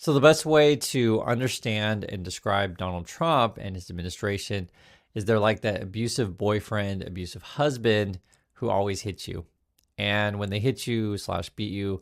So the best way to understand and describe Donald Trump and his administration is they're like that abusive boyfriend, abusive husband who always hits you. And when they hit you / beat you,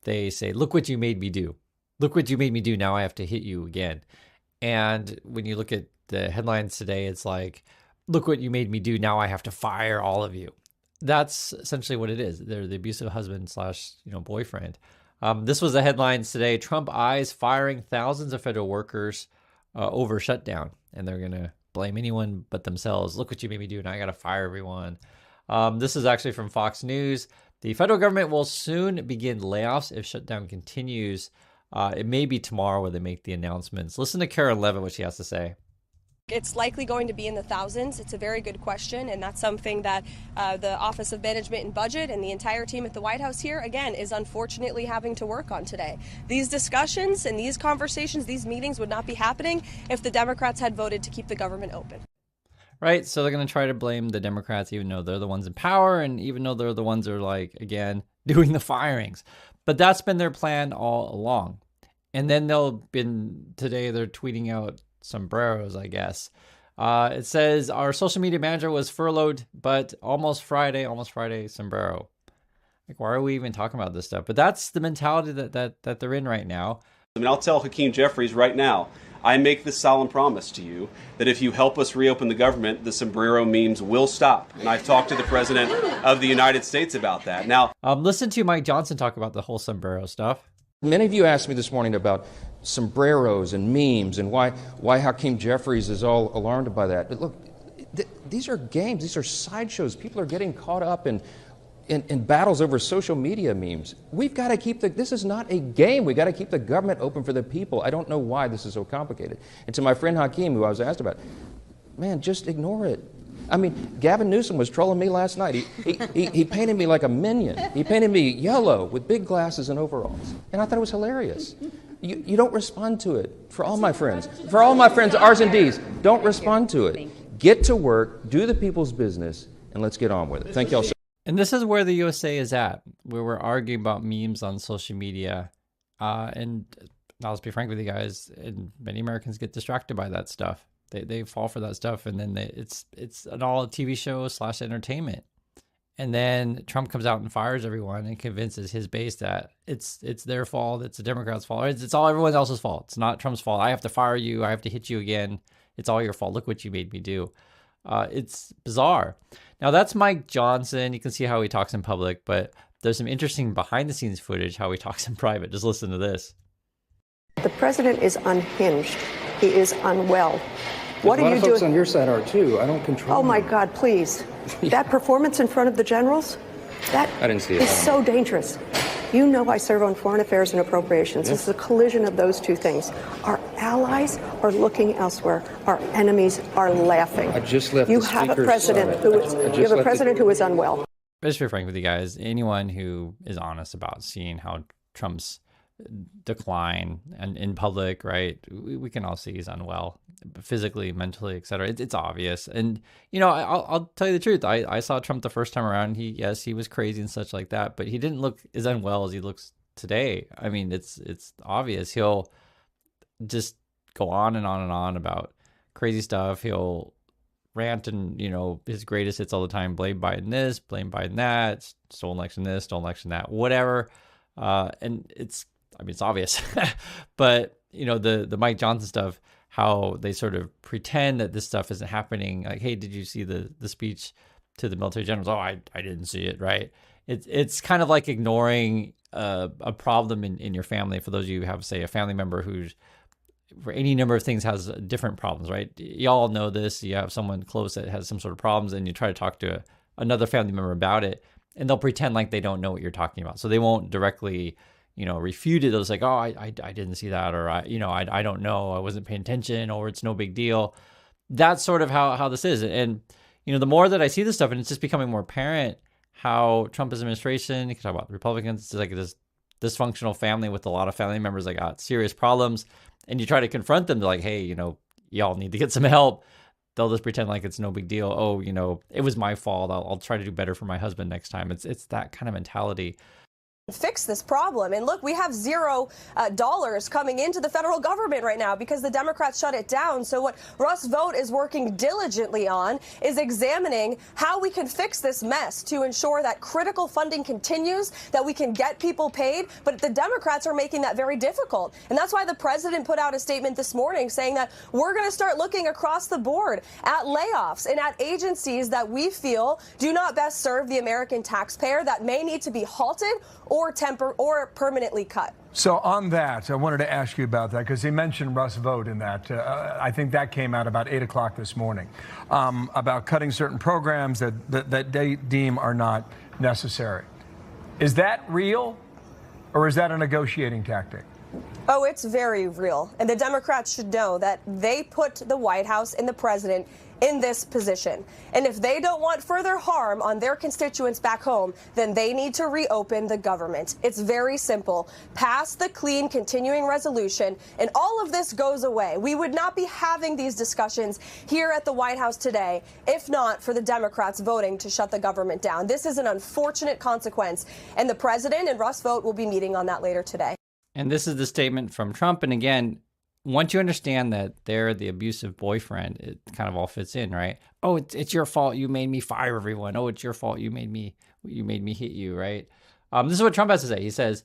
they say, look what you made me do. Look what you made me do. Now I have to hit you again. And when you look at the headlines today, it's like, look what you made me do. Now I have to fire all of you. That's essentially what it is. They're the abusive husband / boyfriend. This was the headlines today. Trump eyes firing thousands of federal workers over shutdown, and they're going to blame anyone but themselves. Look what you made me do. Now I got to fire everyone. This is actually from Fox News. The federal government will soon begin layoffs if shutdown continues. It may be tomorrow where they make the announcements. Listen to Karen Levitt, what she has to say. It's likely going to be in the thousands. It's a very good question, and that's something that the Office of Management and Budget and the entire team at the White House here, again, is unfortunately having to work on today. These discussions and these conversations, these meetings would not be happening if the Democrats had voted to keep the government open. Right, so they're going to try to blame the Democrats, even though they're the ones in power, and even though they're the ones that are, like, again, doing the firings. But that's been their plan all along. And then today they're tweeting out sombreros, I guess. It says our social media manager was furloughed, but almost Friday, sombrero. Like, why are we even talking about this stuff? But that's the mentality that they're in right now. I mean, I'll tell Hakeem Jeffries right now, I make this solemn promise to you that if you help us reopen the government, the sombrero memes will stop. And I've talked to the President of the United States about that. Now, listen to Mike Johnson talk about the whole sombrero stuff. Many of you asked me this morning about sombreros and memes and why Hakeem Jeffries is all alarmed by that. But look, these are games. These are sideshows. People are getting caught up in battles over social media memes. We've got to keep this is not a game. We've got to keep the government open for the people. I don't know why this is so complicated. And to my friend Hakeem, who I was asked about, man, just ignore it. I mean, Gavin Newsom was trolling me last night. He painted me like a minion. He painted me yellow with big glasses and overalls. And I thought it was hilarious. You don't respond to it. For all my friends, R's and D's, don't respond to it. Get to work, do the people's business, and let's get on with it. Thank you all so much. And this is where the USA is at, where we're arguing about memes on social media. And I'll just be frank with you guys, and many Americans get distracted by that stuff. They fall for that stuff, and then it's an all TV show / entertainment. And then Trump comes out and fires everyone and convinces his base that it's their fault, it's the Democrats' fault, it's all everyone else's fault. It's not Trump's fault. I have to fire you. I have to hit you again. It's all your fault. Look what you made me do. It's bizarre. Now that's Mike Johnson. You can see how he talks in public, but there's some interesting behind the scenes footage how he talks in private. Just listen to this. The president is unhinged. He is unwell. What are you doing? A lot of folks on your side are too. I don't control. Oh my God, please. That performance in front of the generals, I didn't see it. is so dangerous. You know I serve on foreign affairs and appropriations. This is a collision of those two things. Our allies are looking elsewhere. Our enemies are laughing. I just left you the have a speaker's president side. who is unwell. Just to be frank with you guys, anyone who is honest about seeing how Trump's decline and in public, right? We can all see he's unwell, physically, mentally, etc. It's obvious. And I'll tell you the truth. I saw Trump the first time around. He was crazy and such like that, but he didn't look as unwell as he looks today. I mean, it's obvious. He'll just go on and on and on about crazy stuff. He'll rant and his greatest hits all the time. Blame Biden this, blame Biden that, stolen election this, stolen election that, whatever. And it's obvious. But the Mike Johnson stuff, how they sort of pretend that this stuff isn't happening. Like, hey, did you see the speech to the military generals? Oh, I didn't see it. Right. It's kind of like ignoring a problem in your family. For those of you who have, say, a family member who's for any number of things has different problems, right? Y'all know this. You have someone close that has some sort of problems, and you try to talk to another family member about it, and they'll pretend like they don't know what you're talking about. So they won't directly refute it. They'll say, oh, I didn't see that, or I don't know, I wasn't paying attention, or it's no big deal. That's sort of how this is. And the more that I see this stuff, and it's just becoming more apparent how Trump's administration, you can talk about the Republicans, it's like this dysfunctional family with a lot of family members that got serious problems, and you try to confront them. They're like, hey, y'all need to get some help. They'll just pretend like it's no big deal. Oh, it was my fault. I'll try to do better for my husband next time. It's that kind of mentality. fix this problem. And look, we have $0 coming into the federal government right now because the Democrats shut it down. So what Russ Vought is working diligently on is examining how we can fix this mess to ensure that critical funding continues, that we can get people paid. But the Democrats are making that very difficult. And that's why the president put out a statement this morning saying that we're going to start looking across the board at layoffs and at agencies that we feel do not best serve the American taxpayer, that may need to be halted or permanently cut. So on that, I wanted to ask you about that because he mentioned Russ Vought in that. I think that came out about 8 o'clock this morning about cutting certain programs that they deem are not necessary. Is that real or is that a negotiating tactic? Oh, it's very real. And the Democrats should know that they put the White House and the president in this position. And if they don't want further harm on their constituents back home, then they need to reopen the government. It's very simple. Pass the clean continuing resolution, and all of this goes away. We would not be having these discussions here at the White House today if not for the Democrats voting to shut the government down. This is an unfortunate consequence, and the president and Russ Vought will be meeting on that later today. And this is the statement from Trump. And again, once you understand that they're the abusive boyfriend, it kind of all fits in, right? Oh, it's your fault. You made me fire everyone. Oh, it's your fault. You made me hit you, right? This is what Trump has to say. He says,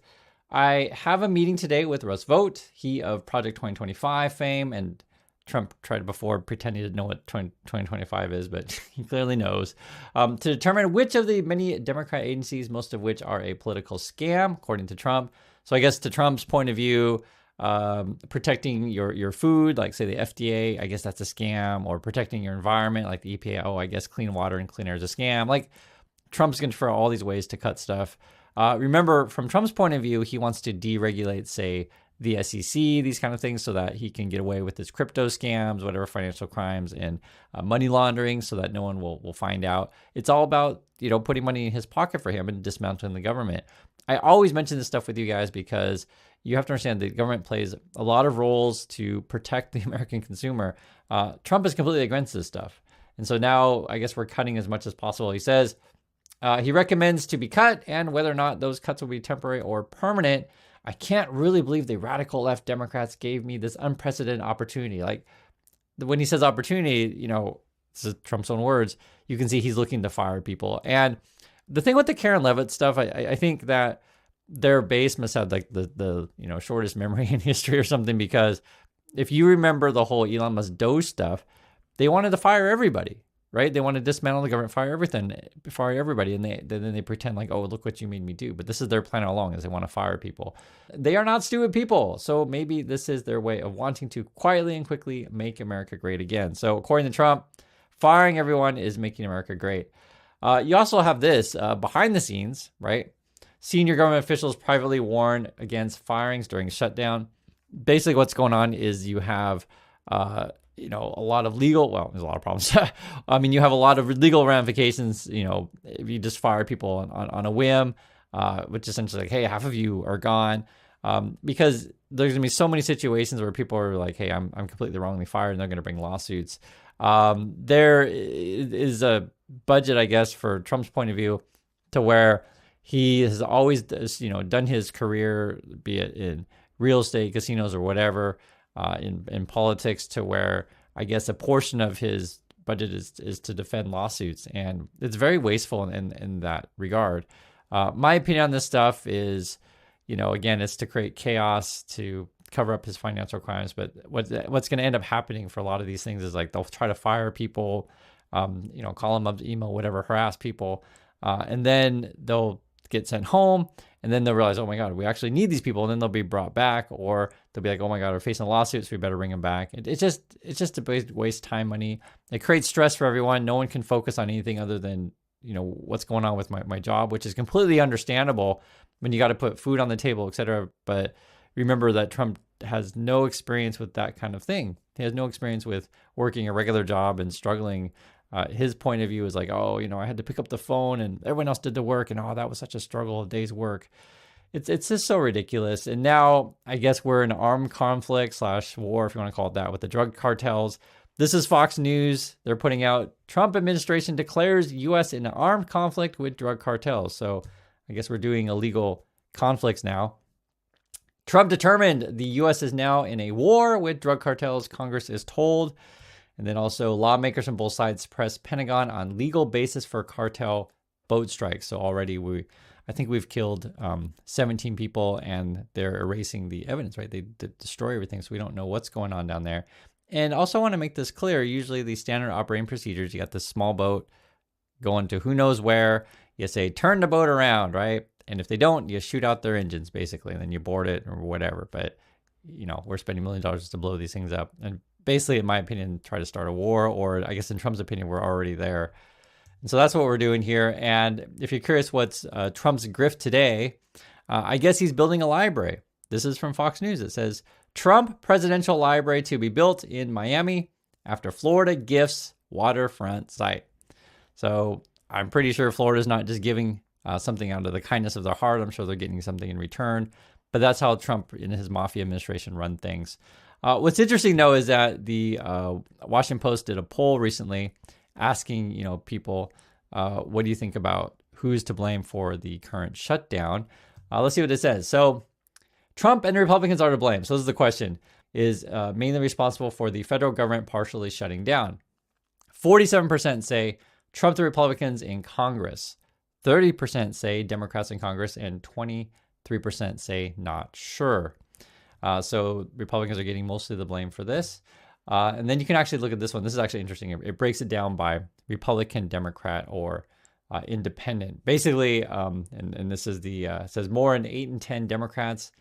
I have a meeting today with Russ Vought, he of Project 2025 fame. And Trump tried before pretending to know what 2025 is, but he clearly knows, to determine which of the many Democrat agencies, most of which are a political scam, according to Trump. So I guess to Trump's point of view, protecting your food, like say the FDA, I guess that's a scam, or protecting your environment, like the EPA, oh, I guess clean water and clean air is a scam. Like Trump's going to throw all these ways to cut stuff. Remember, from Trump's point of view, he wants to deregulate, say, the SEC, these kind of things, so that he can get away with his crypto scams, whatever financial crimes, and money laundering, so that no one will find out. It's all about, putting money in his pocket for him and dismantling the government. I always mention this stuff with you guys because you have to understand the government plays a lot of roles to protect the American consumer. Trump is completely against this stuff. And so now I guess we're cutting as much as possible. He says he recommends to be cut, and whether or not those cuts will be temporary or permanent, I can't really believe the radical left Democrats gave me this unprecedented opportunity. Like when he says opportunity, this is Trump's own words, you can see he's looking to fire people. And the thing with the Karen Levitt stuff, I think that their base must have like the shortest memory in history or something, because if you remember the whole Elon Musk Doge stuff, they wanted to fire everybody, right? They want to dismantle the government, fire everybody, and then they pretend like, oh, look what you made me do. But this is their plan all along, is they want to fire people. They are not stupid people, so maybe this is their way of wanting to quietly and quickly make America great again. So according to Trump, firing everyone is making America great. You also have this behind the scenes, right? Senior government officials privately warn against firings during shutdown. Basically, what's going on is you have, a lot of legal. Well, there's a lot of problems. You have a lot of legal ramifications. If you just fire people on a whim, which essentially like, hey, half of you are gone, because there's gonna be so many situations where people are like, hey, I'm completely wrongly fired, and they're gonna bring lawsuits. There is a budget, I guess, for Trump's point of view, to where he has always, done his career, be it in real estate, casinos, or whatever, in politics, to where I guess a portion of his budget is to defend lawsuits, and it's very wasteful in that regard. My opinion on this stuff is, again, it's to create chaos, to cover up his financial crimes. But what's going to end up happening for a lot of these things is like they'll try to fire people, call them up, email, whatever, harass people, and then they'll get sent home, and then they'll realize, oh my God, we actually need these people, and then they'll be brought back, or they'll be like, oh my God, we're facing lawsuits, we better bring them back. It's just to waste time, money. It creates stress for everyone. No one can focus on anything other than what's going on with my job, which is completely understandable when you got to put food on the table, etc. But remember that Trump has no experience with that kind of thing. He has no experience with working a regular job and struggling. His point of view is like, oh, I had to pick up the phone and everyone else did the work, and oh, that was such a struggle, a day's work. It's just so ridiculous. And now I guess we're in an armed conflict / war, if you want to call it that, with the drug cartels. This is Fox News. They're putting out, Trump administration declares U.S. in an armed conflict with drug cartels. So I guess we're doing illegal conflicts now. Trump determined the U.S. is now in a war with drug cartels, Congress is told. And then also lawmakers on both sides press Pentagon on legal basis for cartel boat strikes. So already I think we've killed 17 people, and they're erasing the evidence, right? They destroy everything, so we don't know what's going on down there. And also want to make this clear, usually the standard operating procedures, you got this small boat going to who knows where, you say, turn the boat around, right? And if they don't, you shoot out their engines, basically, and then you board it or whatever. But, you know, we're spending $1 million to blow these things up. And basically, in my opinion, try to start a war, or I guess in Trump's opinion, we're already there. And so that's what we're doing here. And if you're curious what's Trump's grift today, I guess he's building a library. This is from Fox News. It says, Trump presidential library to be built in Miami after Florida gifts waterfront site. So I'm pretty sure Florida's not just giving something out of the kindness of their heart. I'm sure they're getting something in return. But that's how Trump and his mafia administration run things. What's interesting, though, is that the Washington Post did a poll recently asking, people, what do you think about who's to blame for the current shutdown? Let's see what it says. So Trump and the Republicans are to blame. So this is the question. Is mainly responsible for the federal government partially shutting down. 47% say Trump, the Republicans in Congress. 30% say Democrats in Congress, and 23% say not sure. So Republicans are getting mostly the blame for this. And then you can actually look at this one. This is actually interesting. It breaks it down by Republican, Democrat, or independent. Basically, and this is it says more than 8 in 10 Democrats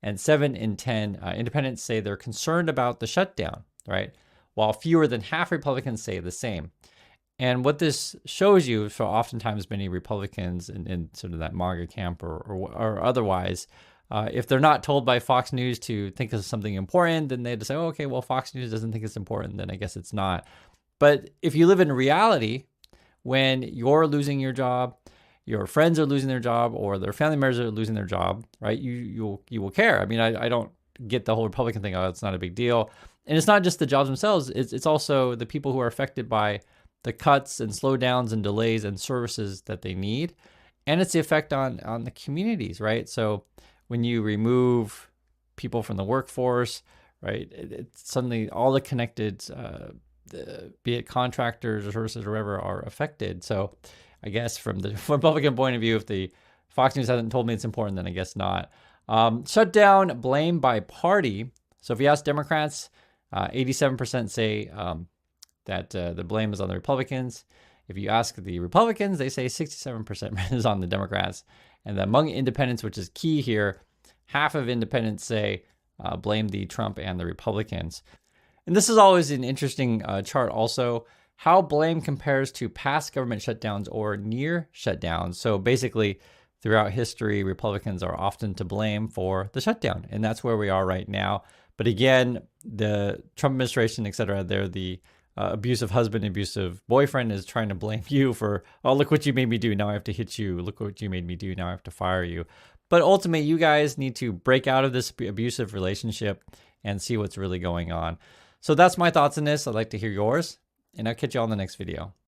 and 7 in 10 independents say they're concerned about the shutdown, right? While fewer than half Republicans say the same. And what this shows you, so oftentimes many Republicans in sort of that MAGA camp or otherwise, if they're not told by Fox News to think of something important, then they just say, oh, okay, well, Fox News doesn't think it's important, then I guess it's not. But if you live in reality, when you're losing your job, your friends are losing their job, or their family members are losing their job, right? You will care. I mean, I don't get the whole Republican thing. Oh, it's not a big deal. And it's not just the jobs themselves. It's also the people who are affected by the cuts and slowdowns and delays and services that they need. And it's the effect on the communities, right? So when you remove people from the workforce, right, it's suddenly all the connected, be it contractors or services or whatever, are affected. So I guess from the Republican point of view, if the Fox News hasn't told me it's important, then I guess not. Shutdown, blame by party. So if you ask Democrats, 87% say that the blame is on the Republicans. If you ask the Republicans, they say 67% is on the Democrats. And among independents, which is key here, half of independents say blame the Trump and the Republicans. And this is always an interesting chart also, how blame compares to past government shutdowns or near shutdowns. So basically, throughout history, Republicans are often to blame for the shutdown. And that's where we are right now. But again, the Trump administration, et cetera, they're the abusive husband, abusive boyfriend is trying to blame you for, oh, look what you made me do. Now I have to hit you. Look what you made me do. Now I have to fire you. But ultimately, you guys need to break out of this abusive relationship and see what's really going on. So that's my thoughts on this. I'd like to hear yours, and I'll catch you on the next video.